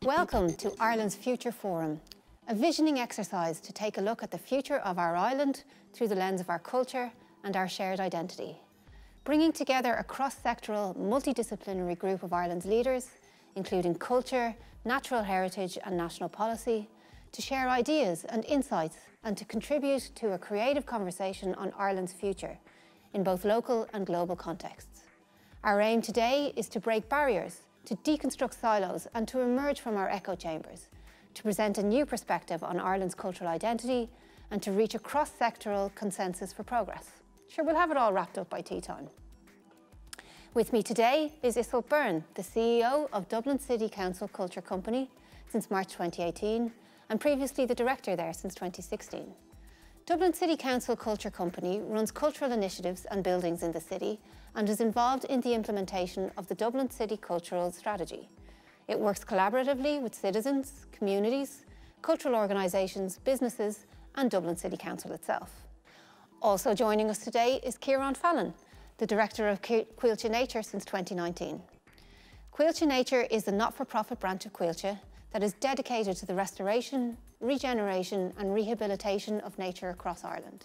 Welcome to Ireland's Future Forum, a visioning exercise to take a look at the future of our island through the lens of our culture and our shared identity, bringing together a cross-sectoral, multidisciplinary group of Ireland's leaders, including culture, natural heritage and national policy, to share ideas and insights and to contribute to a creative conversation on Ireland's future in both local and global contexts. Our aim today is to break barriers, to deconstruct silos and to emerge from our echo chambers, to present a new perspective on Ireland's cultural identity and to reach a cross-sectoral consensus for progress. Sure, we'll have it all wrapped up by tea time. With me today is Iseult Byrne, the CEO of Dublin City Council Culture Company since March 2018 and previously the director there since 2016. Dublin City Council Culture Company runs cultural initiatives and buildings in the city and is involved in the implementation of the Dublin City Cultural Strategy. It works collaboratively with citizens, communities, cultural organisations, businesses and Dublin City Council itself. Also joining us today is Ciaran Fallon, the Director of Coillte Nature since 2019. Coillte Nature is the not-for-profit branch of Coillte that is dedicated to the restoration, regeneration and rehabilitation of nature across Ireland.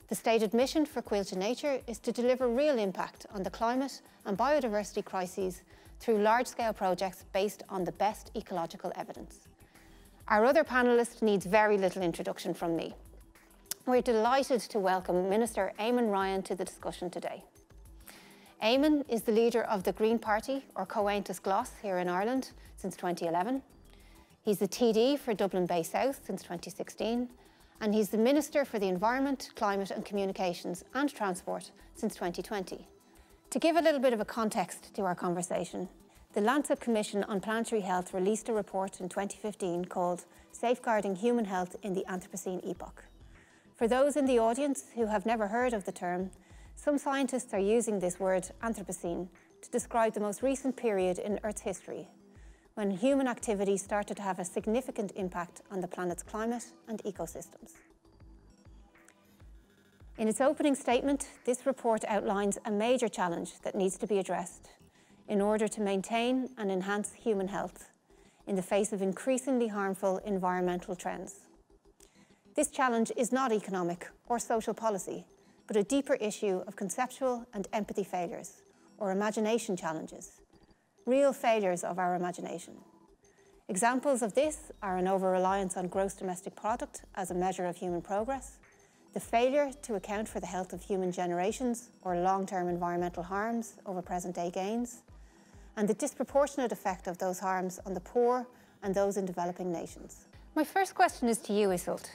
The stated mission for Coillte Nature is to deliver real impact on the climate and biodiversity crises through large-scale projects based on the best ecological evidence. Our other panellist needs very little introduction from me. We're delighted to welcome Minister Eamon Ryan to the discussion today. Eamon is the leader of the Green Party, or Comhaontas Glas, here in Ireland since 2011. He's the TD for Dublin Bay South since 2016, and he's the Minister for the Environment, Climate and Communications and Transport since 2020. To give a little bit of a context to our conversation, the Lancet Commission on Planetary Health released a report in 2015 called Safeguarding Human Health in the Anthropocene Epoch. For those in the audience who have never heard of the term, some scientists are using this word Anthropocene to describe the most recent period in Earth's history, when human activity started to have a significant impact on the planet's climate and ecosystems. In its opening statement, this report outlines a major challenge that needs to be addressed in order to maintain and enhance human health in the face of increasingly harmful environmental trends. This challenge is not economic or social policy, but a deeper issue of conceptual and empathy failures, or imagination challenges, real failures of our imagination. Examples of this are an over-reliance on gross domestic product as a measure of human progress, the failure to account for the health of human generations or long-term environmental harms over present-day gains, and the disproportionate effect of those harms on the poor and those in developing nations. My first question is to you, Iseult.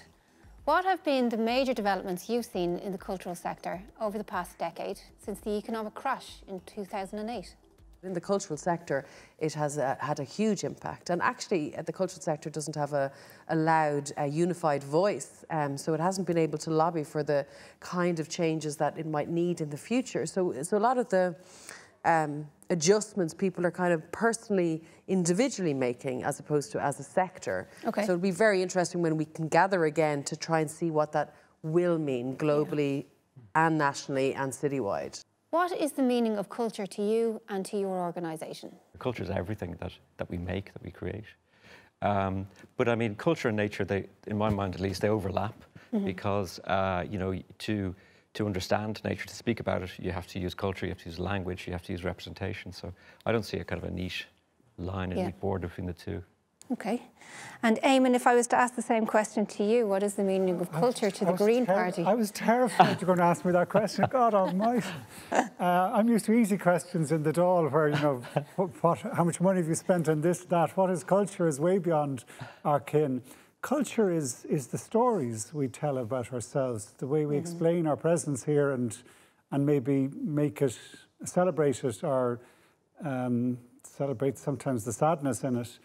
What have been the major developments you've seen in the cultural sector over the past decade since the economic crash in 2008? In the cultural sector, it has had a huge impact, and actually the cultural sector doesn't have a loud, unified voice, so it hasn't been able to lobby for the kind of changes that it might need in the future. So a lot of the adjustments people are kind of personally, individually making as opposed to as a sector. Okay. So it'll be very interesting when we can gather again to try and see what that will mean globally and nationally and citywide. What is the meaning of culture to you and to your organisation? Culture is everything that we make, that we create. But I mean, culture and nature, they, in my mind at least, they overlap because, you know, to understand nature, to speak about it, you have to use culture, you have to use language, you have to use representation. So I don't see a kind of a neat line, a neat border between the two. Okay. And Eamon, if I was to ask the same question to you, what is the meaning of culture to the Green Party? I was terrified you're going to ask me that question. God almighty. I'm used to easy questions in the Dáil where, you know, how much money have you spent on this, that? What is culture is way beyond our kin. Culture is the stories we tell about ourselves, the way we explain our presence here and maybe make it, celebrate it or celebrate sometimes the sadness in it.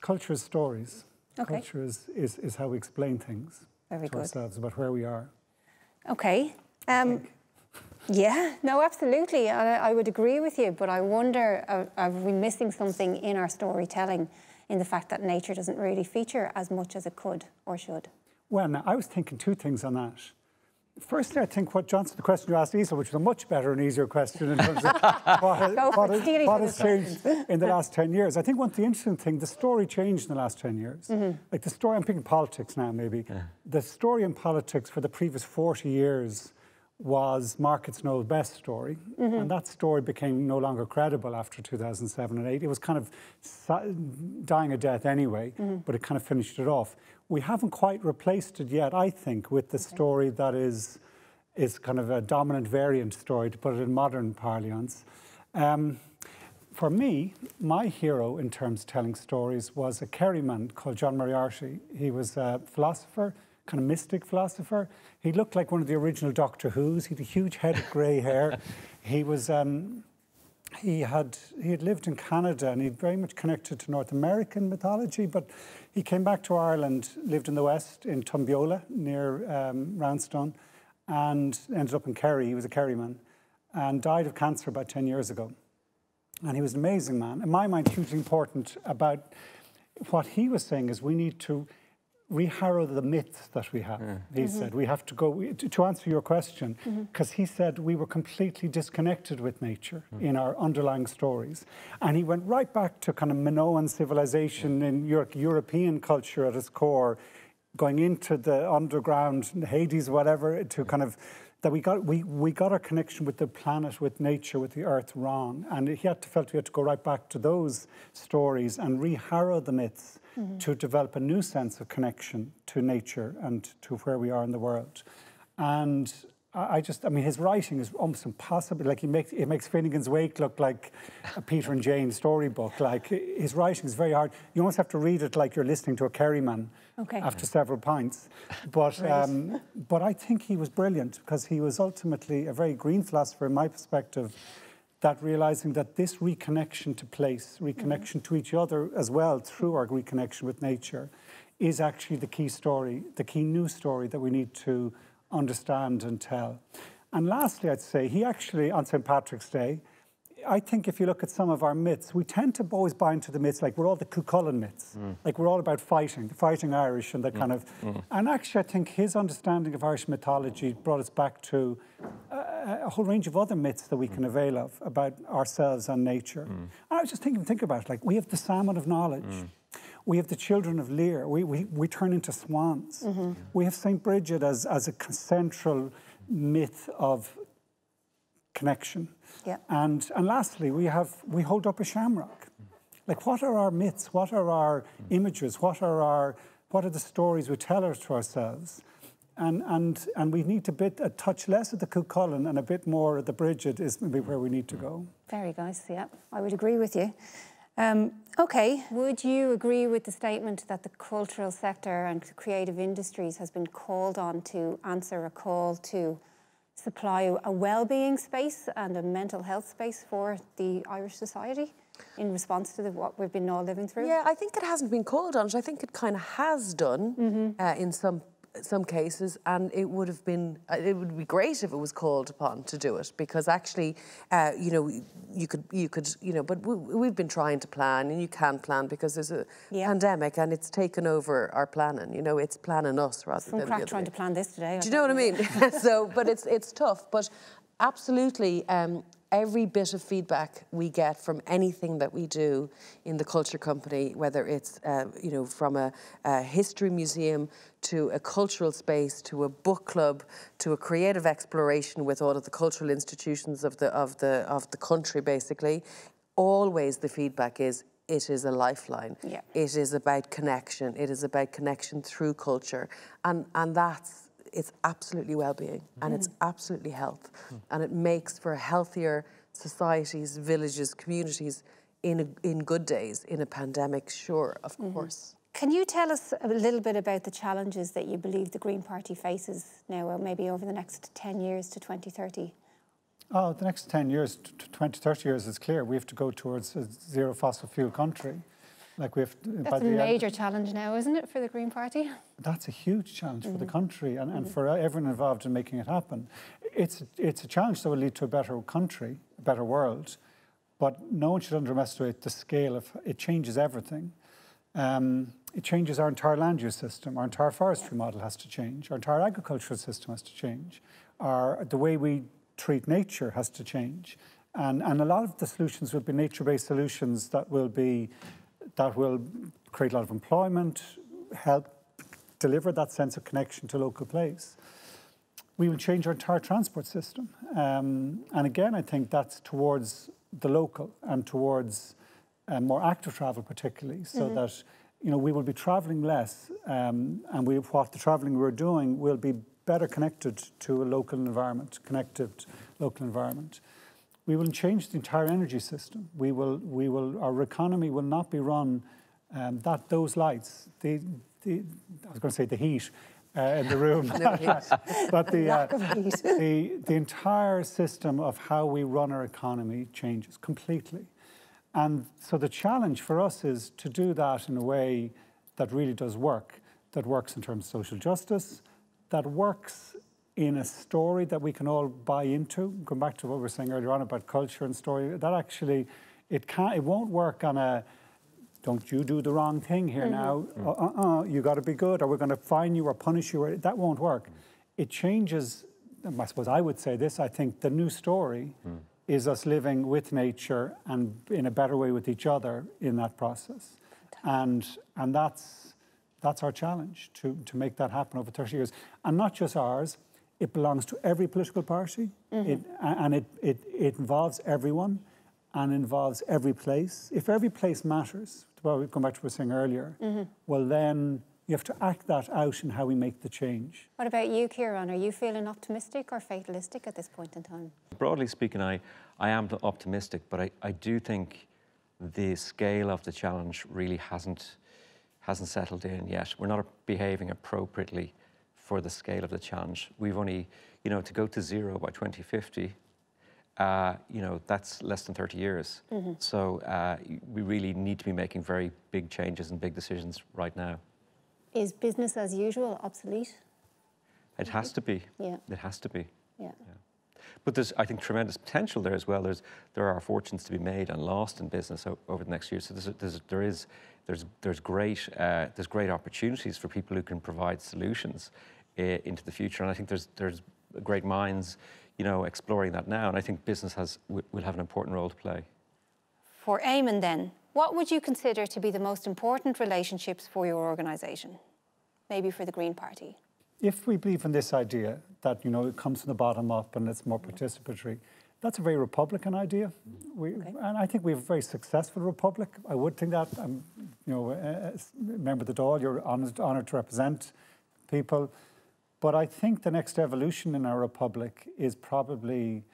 Culture is stories. Okay. Culture is how we explain things to ourselves about where we are. Okay. Yeah, no, absolutely. I would agree with you, but I wonder, are we missing something in our storytelling in the fact that nature doesn't really feature as much as it could or should? Well, now, I was thinking two things on that. Firstly, I think the question you asked Isa, which was a much better and easier question in terms of what has changed in the last 10 years. I think one of the interesting things, the story changed in the last 10 years. Like the story, I'm picking politics now maybe. The story in politics for the previous 40 years was markets know best story. And that story became no longer credible after 2007 and 8. It was kind of dying a death anyway, but it kind of finished it off. We haven't quite replaced it yet, I think, with the story that is kind of a dominant variant story, to put it in modern parlance. For me, my hero in terms of telling stories was a Kerryman called John Moriarty. He was a philosopher, kind of mystic philosopher. He looked like one of the original Doctor Who's. He had a huge head of grey hair. He was... He had lived in Canada and he'd very much connected to North American mythology, but he came back to Ireland, lived in the West, in Tumbiola, near Roundstone, and ended up in Kerry. He was a Kerryman and died of cancer about 10 years ago. And he was an amazing man. In my mind, hugely important about what he was saying is we need to re-harrow the myths that we have. He said, we have to go, to answer your question, because he said we were completely disconnected with nature in our underlying stories. And he went right back to kind of Minoan civilization in European culture at its core, going into the underground, Hades, whatever, to kind of, that we got our connection with the planet, with nature, with the earth wrong. And he felt we had to go right back to those stories and re-harrow the myths to develop a new sense of connection to nature and to where we are in the world. And I mean, his writing is almost impossible. Like it makes Finnegan's Wake look like a Peter and Jane storybook. Like his writing is very hard. You almost have to read it like you're listening to a Kerryman after several pints. But but I think he was brilliant because he was ultimately a very green philosopher in my perspective, that realizing that this reconnection to place, reconnection to each other as well through our reconnection with nature is actually the key story, the key new story that we need to understand and tell. And lastly, I'd say he actually, on St. Patrick's Day, I think if you look at some of our myths, we tend to always buy into the myths, like we're all the Cuchulainn myths, like we're all about fighting, the fighting Irish and that kind of... And actually, I think his understanding of Irish mythology brought us back to a whole range of other myths that we can avail of about ourselves and nature. And I was just think about it, like we have the salmon of knowledge. We have the children of Lear. We turn into swans. We have St. Bridget as a central myth of connection. And lastly, we hold up a shamrock. Like, what are our myths? What are our images? What are the stories we tell to ourselves? And we need to a touch less of the Cuchulainn and a bit more of the Bridget is maybe where we need to go. Very nice, yeah. I would agree with you. Okay. Would you agree with the statement that the cultural sector and creative industries has been called on to answer a call to supply a well-being space and a mental health space for the Irish society in response to what we've been all living through? Yeah, I think it hasn't been called on. I think it kind of has done in some cases, and it would be great if it was called upon to do it, because actually, you know, you could, you know, but we've been trying to plan, and you can't plan because there's a pandemic and it's taken over our planning. You know, it's planning us rather than the other trying to plan this today. Do you know what I mean? So, but it's tough, but absolutely. Every bit of feedback we get from anything that we do in the culture company, whether it's you know, from a history museum to a cultural space to a book club to a creative exploration with all of the cultural institutions of the country, basically, always the feedback is it is a lifeline. Yeah. It is about connection. It is about connection through culture, and that's. It's absolutely well-being and it's absolutely health, and it makes for healthier societies, villages, communities in good days. In a pandemic, sure, of course. Can you tell us a little bit about the challenges that you believe the Green Party faces now, or maybe over the next 10 years to 2030? Oh, the next 10 years to 20, 30 years is clear. We have to go towards a zero fossil fuel country. Like that's a major challenge now, isn't it, for the Green Party? That's a huge challenge for the country and for everyone involved in making it happen. It's a challenge that will lead to a better country, a better world, but no one should underestimate the scale of it. Changes everything. it changes our entire land use system. Our entire forestry model has to change. Our entire agricultural system has to change. The way we treat nature has to change. And a lot of the solutions will be nature-based solutions that will create a lot of employment, help deliver that sense of connection to local place. We will change our entire transport system. And again, I think that's towards the local and towards more active travel particularly, so that we will be travelling less and what the travelling we're doing will be better connected to a local environment, We will change the entire energy system. Our economy will not be run those lights, I was going to say the heat in the room, but the entire system of how we run our economy changes completely. And so the challenge for us is to do that in a way that really does work, that works in terms of social justice, that works in a story that we can all buy into. Going back to what we were saying earlier on about culture and story, that actually, it won't work on a, don't you do the wrong thing here now, you got to be good, or we're going to fine you or punish you, that won't work. It changes, I suppose I would say this, I think the new story is us living with nature and in a better way with each other in that process. And that's our challenge, to make that happen over 30 years. And not just ours, it belongs to every political party, it involves everyone and involves every place. If every place matters, well, we'll come back to what we were saying earlier, well then you have to act that out in how we make the change. What about you, Ciaran? Are you feeling optimistic or fatalistic at this point in time? Broadly speaking, I am optimistic, but I do think the scale of the challenge really hasn't settled in yet. We're not behaving appropriately for the scale of the challenge. We've only, to go to zero by 2050, that's less than 30 years. So we really need to be making very big changes and big decisions right now. Is business as usual obsolete? It has to be. Yeah. It has to be. Yeah. But there's, I think, tremendous potential there as well. There are fortunes to be made and lost in business over the next year. So there's great opportunities for people who can provide solutions into the future. And I think there's great minds, exploring that now. And I think business will have an important role to play. For Eamon then, what would you consider to be the most important relationships for your organisation? Maybe for the Green Party? If we believe in this idea that, it comes from the bottom up and it's more participatory, that's a very Republican idea. And I think we have a very successful republic. I would think that, member of the Dáil, you're honoured to represent people. But I think the next evolution in our republic is probably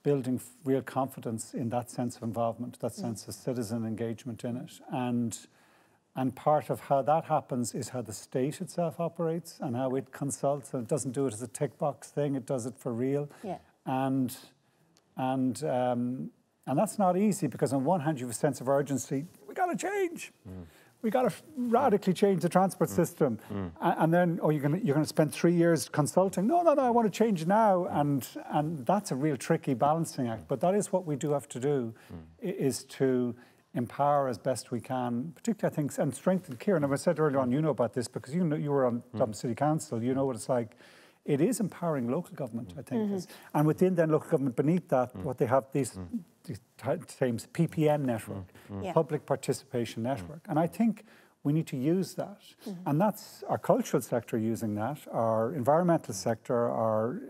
building real confidence in that sense of involvement, that sense of citizen engagement in it. And part of how that happens is how the state itself operates and how it consults. And it doesn't do it as a tick box thing, it does it for real. Yeah. And that's not easy, because on one hand you have a sense of urgency. We got to change. We got to radically change the transport system. And then, you're going to spend 3 years consulting. No, I want to change now. And that's a real tricky balancing act. But that is what we do have to do, is to empower as best we can, particularly, I think, and strengthen. Ciaran, as I said earlier on, you know about this because you were on Dublin City Council. You know what it's like. It is empowering local government, I think. And within then local government, beneath that, what they have these terms, PPN network, public participation network. And I think we need to use that. And that's our cultural sector using that, our environmental sector, our,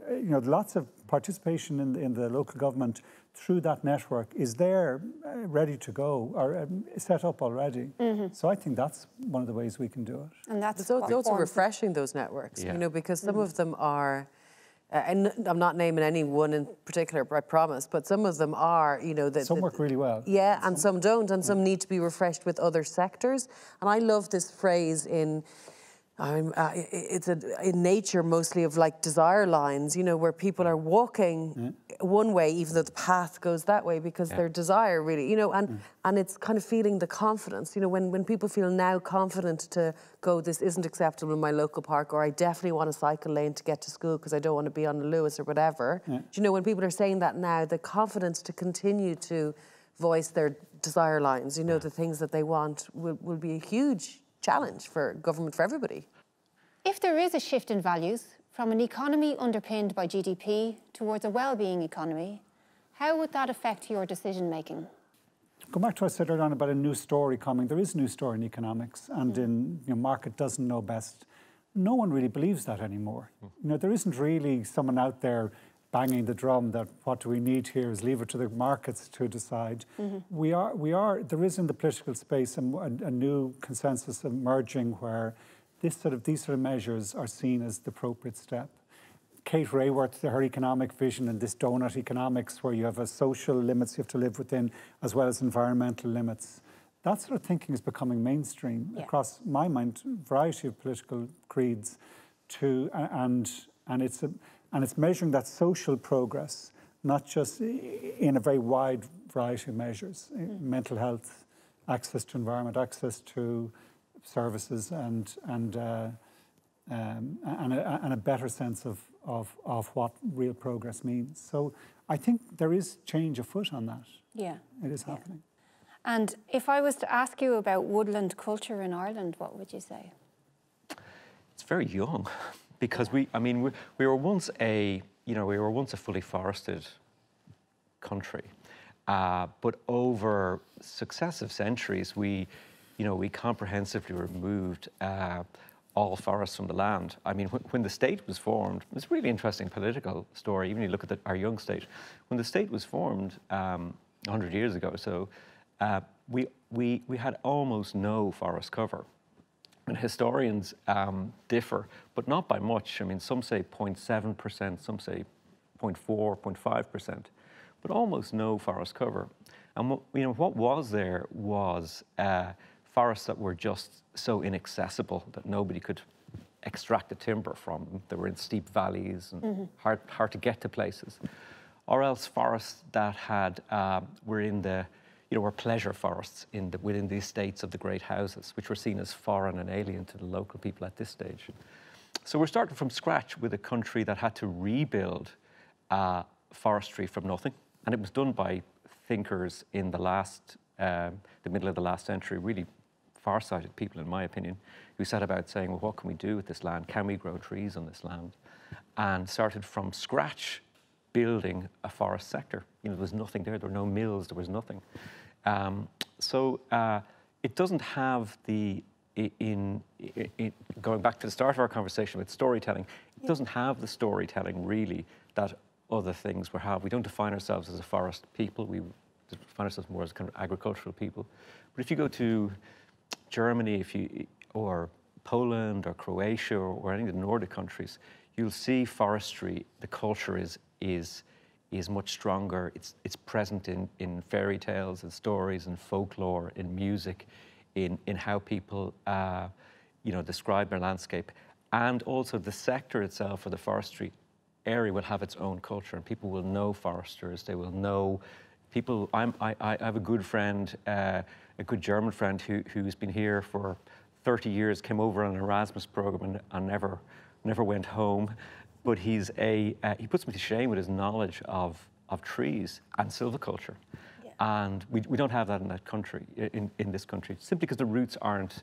lots of participation in the local government through that network is there, ready to go, or set up already. So I think that's one of the ways we can do it. And that's it's also refreshing those networks, because some of them are, and I'm not naming any one in particular, I promise, but some of them are, some work really well. Yeah, and some don't, and some need to be refreshed with other sectors. And I love this phrase in nature mostly of like desire lines, where people are walking one way even though the path goes that way because their desire really, and it's kind of feeling the confidence, when people feel now confident to go, this isn't acceptable in my local park, or I definitely want a cycle lane to get to school because I don't want to be on the Lewis or whatever. When people are saying that now, the confidence to continue to voice their desire lines, the things that they want will be a huge challenge for government, for everybody. If there is a shift in values from an economy underpinned by GDP towards a well-being economy, how would that affect your decision-making? Go back to what I said earlier on about a new story coming. There is a new story in economics, and in market doesn't know best. No one really believes that anymore. There isn't really someone out there banging the drum that what do we need here is leave it to the markets to decide. There is in the political space a new consensus emerging where these sort of measures are seen as the appropriate step. Kate Raworth, her economic vision and this donut economics where you have a social limits you have to live within as well as environmental limits. That sort of thinking is becoming mainstream across my mind, a variety of political creeds and it's measuring that social progress, not just in a very wide variety of measures. Mental health, access to environment, access to services and a better sense of what real progress means. So I think there is change afoot on that. Yeah. It is happening. And if I was to ask you about woodland culture in Ireland, what would you say? It's very young, because we were once a fully forested country, but over successive centuries we comprehensively removed all forests from the land. I mean, when the state was formed, it's a really interesting political story. Even if you look at our young state, when the state was formed 100 years ago or so, we had almost no forest cover. And historians differ, but not by much. I mean, some say 0.7%, some say 0.4%, 0.5%, but almost no forest cover. And what was there was forests that were just so inaccessible that nobody could extract the timber from them. They were in steep valleys and hard to get to places. Or else forests that were pleasure forests within the estates of the great houses, which were seen as foreign and alien to the local people at this stage. So we're starting from scratch with a country that had to rebuild forestry from nothing. And it was done by thinkers in the middle of the last century, really far-sighted people, in my opinion, who set about saying, well, what can we do with this land? Can we grow trees on this land? And started from scratch building a forest sector. There was nothing there. There were no mills. There was nothing. So it doesn't have going back to the start of our conversation with storytelling, it doesn't have the storytelling really that other things we have. We don't define ourselves as a forest people. We define ourselves more as kind of agricultural people. But if you go to Germany, or Poland or Croatia or any of the Nordic countries, you'll see forestry, the culture is much stronger. It's present in fairy tales and stories and folklore, in music, in how people describe their landscape. And also the sector itself, or the forestry area, will have its own culture, and people will know foresters. They will know people. I have a good friend, a good German friend who's been here for 30 years, came over on an Erasmus program and never went home. But he puts me to shame with his knowledge of trees and silviculture. Yeah. And we don't have that in that country, in this country, simply because the roots aren't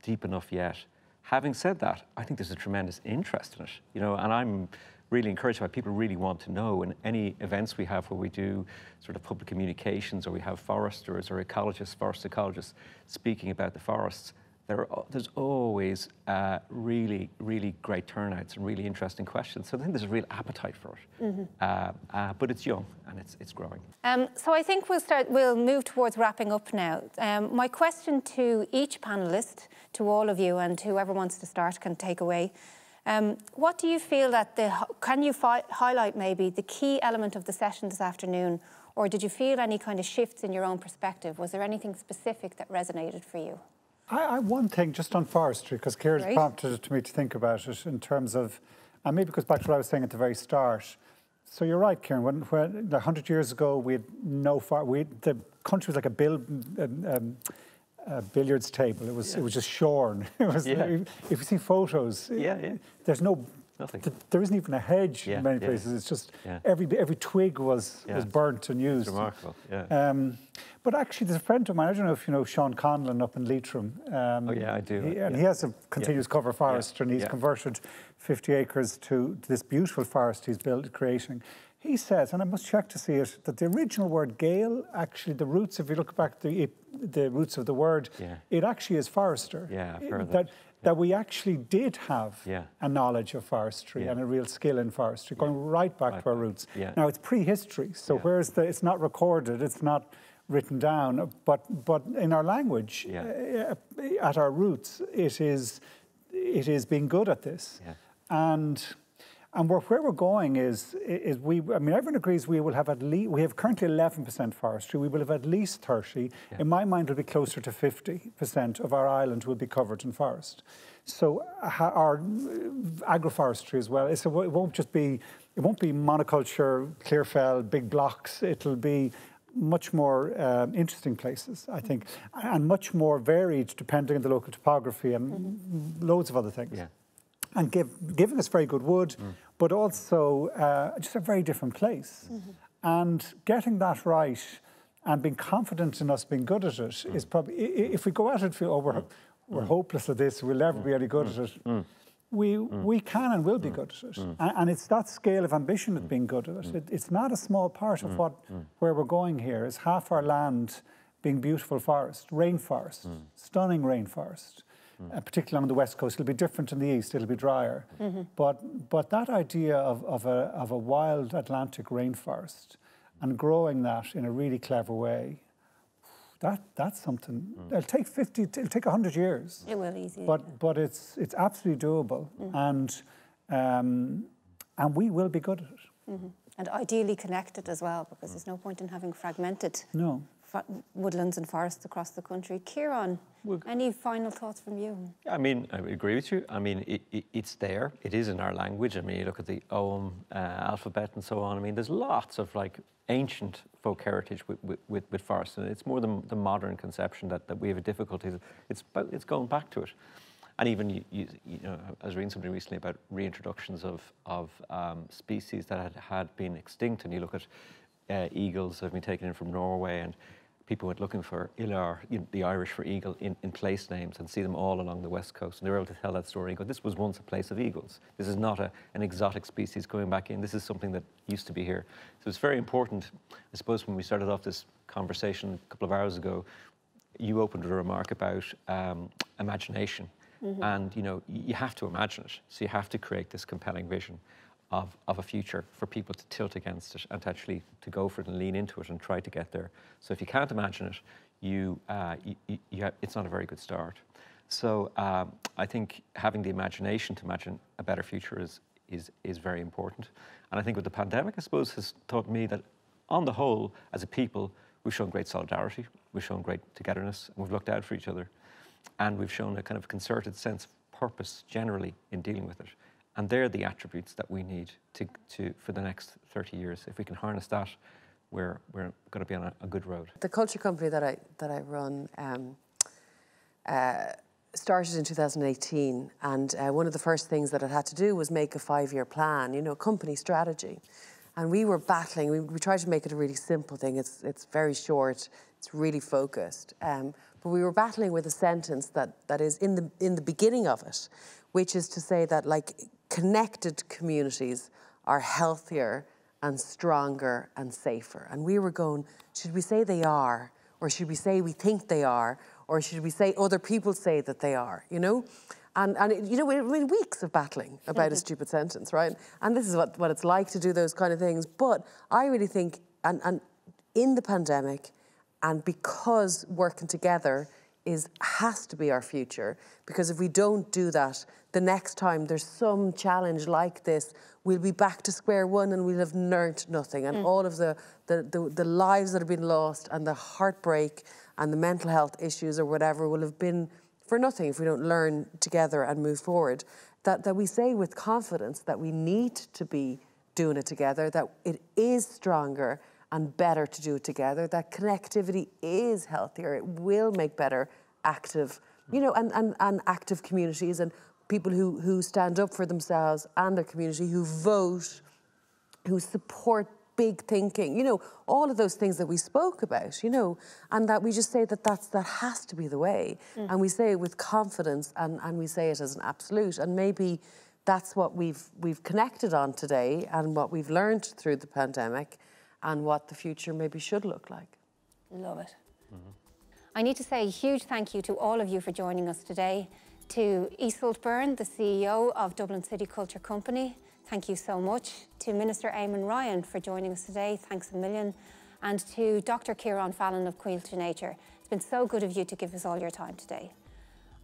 deep enough yet. Having said that, I think there's a tremendous interest in it, and I'm really encouraged by people really want to know. And any events we have where we do sort of public communications, or we have foresters or ecologists, forest ecologists speaking about the forests, there's always really, really great turnouts and really interesting questions. So I think there's a real appetite for it. But it's young and it's growing. So I think we'll move towards wrapping up now. My question to each panellist, to all of you, and whoever wants to start can take away. What do you feel can you highlight maybe the key element of the session this afternoon, or did you feel any kind of shifts in your own perspective? Was there anything specific that resonated for you? I one thing just on forestry, because Ciaran prompted it to me to think about it in terms of, and maybe it goes back to what I was saying at the very start. So you're right, Ciaran, when 100 years ago we had the country was like a billiards table. It was just shorn. If you see photos, there's no nothing. There isn't even a hedge in many places. It's just every twig was burnt and used. It's remarkable, yeah. But actually, there's a friend of mine, I don't know if you know Sean Conlon up in Leitrim. Oh yeah, I do. And he has a continuous cover forest, and he's converted 50 acres to this beautiful forest he's creating. He says, and I must check to see it, that the original word Gael, actually the roots, if you look back the roots of the word, it actually is forester. Yeah, I've heard that we actually did have a knowledge of forestry and a real skill in forestry, going right back to our roots. Now, it's prehistory, so whereas it's not recorded, it's not written down, but in our language, at our roots, it is being good at this. And where we're going is we. I mean, everyone agrees we will have at least. We have currently 11% forestry. We will have at least 30. In my mind, it'll be closer to 50% of our island will be covered in forest. So our agroforestry as well. So it won't just be. It won't be monoculture, clear fell, big blocks. It'll be much more interesting places, I think, and much more varied depending on the local topography and loads of other things. And giving us very good wood, but also just a very different place. And getting that right and being confident in us being good at it is probably, if we go at it, feel, we're hopeless at this, we'll never be any good at it, we can and will be good at it. And it's that scale of ambition of being good at it. It's not a small part of where we're going here. Is half our land being beautiful forest, rainforest, stunning rainforest. Particularly on the west coast, it'll be different in the east. It'll be drier, but that idea of a wild Atlantic rainforest and growing that in a really clever way, that's something. It'll take 50. It'll take 100 years. It will easily. But it's absolutely doable, and we will be good at it. And ideally connected as well, because there's no point in having fragmented woodlands and forests across the country. Ciaran, any final thoughts from you? I mean, I agree with you. I mean, it's there. It is in our language. I mean, you look at the Ogham alphabet and so on. I mean, there's lots of like ancient folk heritage with forests, and it's more the modern conception that we have a difficulty. It's going back to it. And even, you know, I was reading something recently about reintroductions of species that had been extinct, and you look at eagles that have been taken in from Norway, and people went looking for Ilar, the Irish for eagle, in place names, and see them all along the west coast. And they were able to tell that story and go, this was once a place of eagles. This is not an exotic species going back in. This is something that used to be here. So it's very important. I suppose when we started off this conversation a couple of hours ago, you opened with a remark about imagination. And, you know, you have to imagine it. So you have to create this compelling vision of a future for people to tilt against it and to actually to go for it and lean into it and try to get there. So if you can't imagine it, it's not a very good start. So I think having the imagination to imagine a better future is very important. And I think with the pandemic, I suppose, has taught me that on the whole, as a people, we've shown great solidarity, we've shown great togetherness, and we've looked out for each other. And we've shown a kind of concerted sense of purpose generally in dealing with it. And they're the attributes that we need for the next 30 years. If we can harness that, we're going to be on a good road. The culture company that I run started in 2018, and one of the first things that it had to do was make a 5-year plan, you know, company strategy. And we were battling. We tried to make it a really simple thing. It's very short. It's really focused. But we were battling with a sentence that is in the beginning of it, which is to say that like connected communities are healthier and stronger and safer. And we were going, should we say they are, or should we say we think they are, or should we say other people say that they are? You know. And you know, we're weeks of battling about a stupid sentence, right? And this is what it's like to do those kind of things. But I really think, and in the pandemic, and because working together has to be our future, because if we don't do that, the next time there's some challenge like this, we'll be back to square one and we'll have learnt nothing. And all of the lives that have been lost and the heartbreak and the mental health issues or whatever will have been for nothing if we don't learn together and move forward. That we say with confidence that we need to be doing it together, that it is stronger and better to do it together, that connectivity is healthier, it will make better active, you know, and active communities, and people who stand up for themselves and their community, who vote, who support big thinking, you know, all of those things that we spoke about, you know, and that we just say that that has to be the way. And we say it with confidence, and we say it as an absolute. And maybe that's what we've connected on today, and what we've learned through the pandemic, and what the future maybe should look like. Love it. I need to say a huge thank you to all of you for joining us today. To Iseult Byrne, the CEO of Dublin City Culture Company, thank you so much. To Minister Eamon Ryan for joining us today, thanks a million. And to Dr. Ciaran Fallon of Quail to Nature. It's been so good of you to give us all your time today.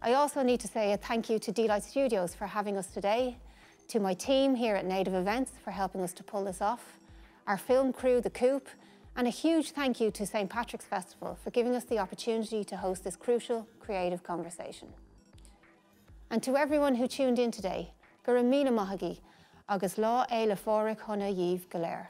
I also need to say a thank you to Delight Studios for having us today, to my team here at Native Events for helping us to pull this off, our film crew, The Coop, and a huge thank you to St. Patrick's Festival for giving us the opportunity to host this crucial creative conversation. And to everyone who tuned in today, Gur míle maithigí, agus lá é le fóric honna Yves Galer.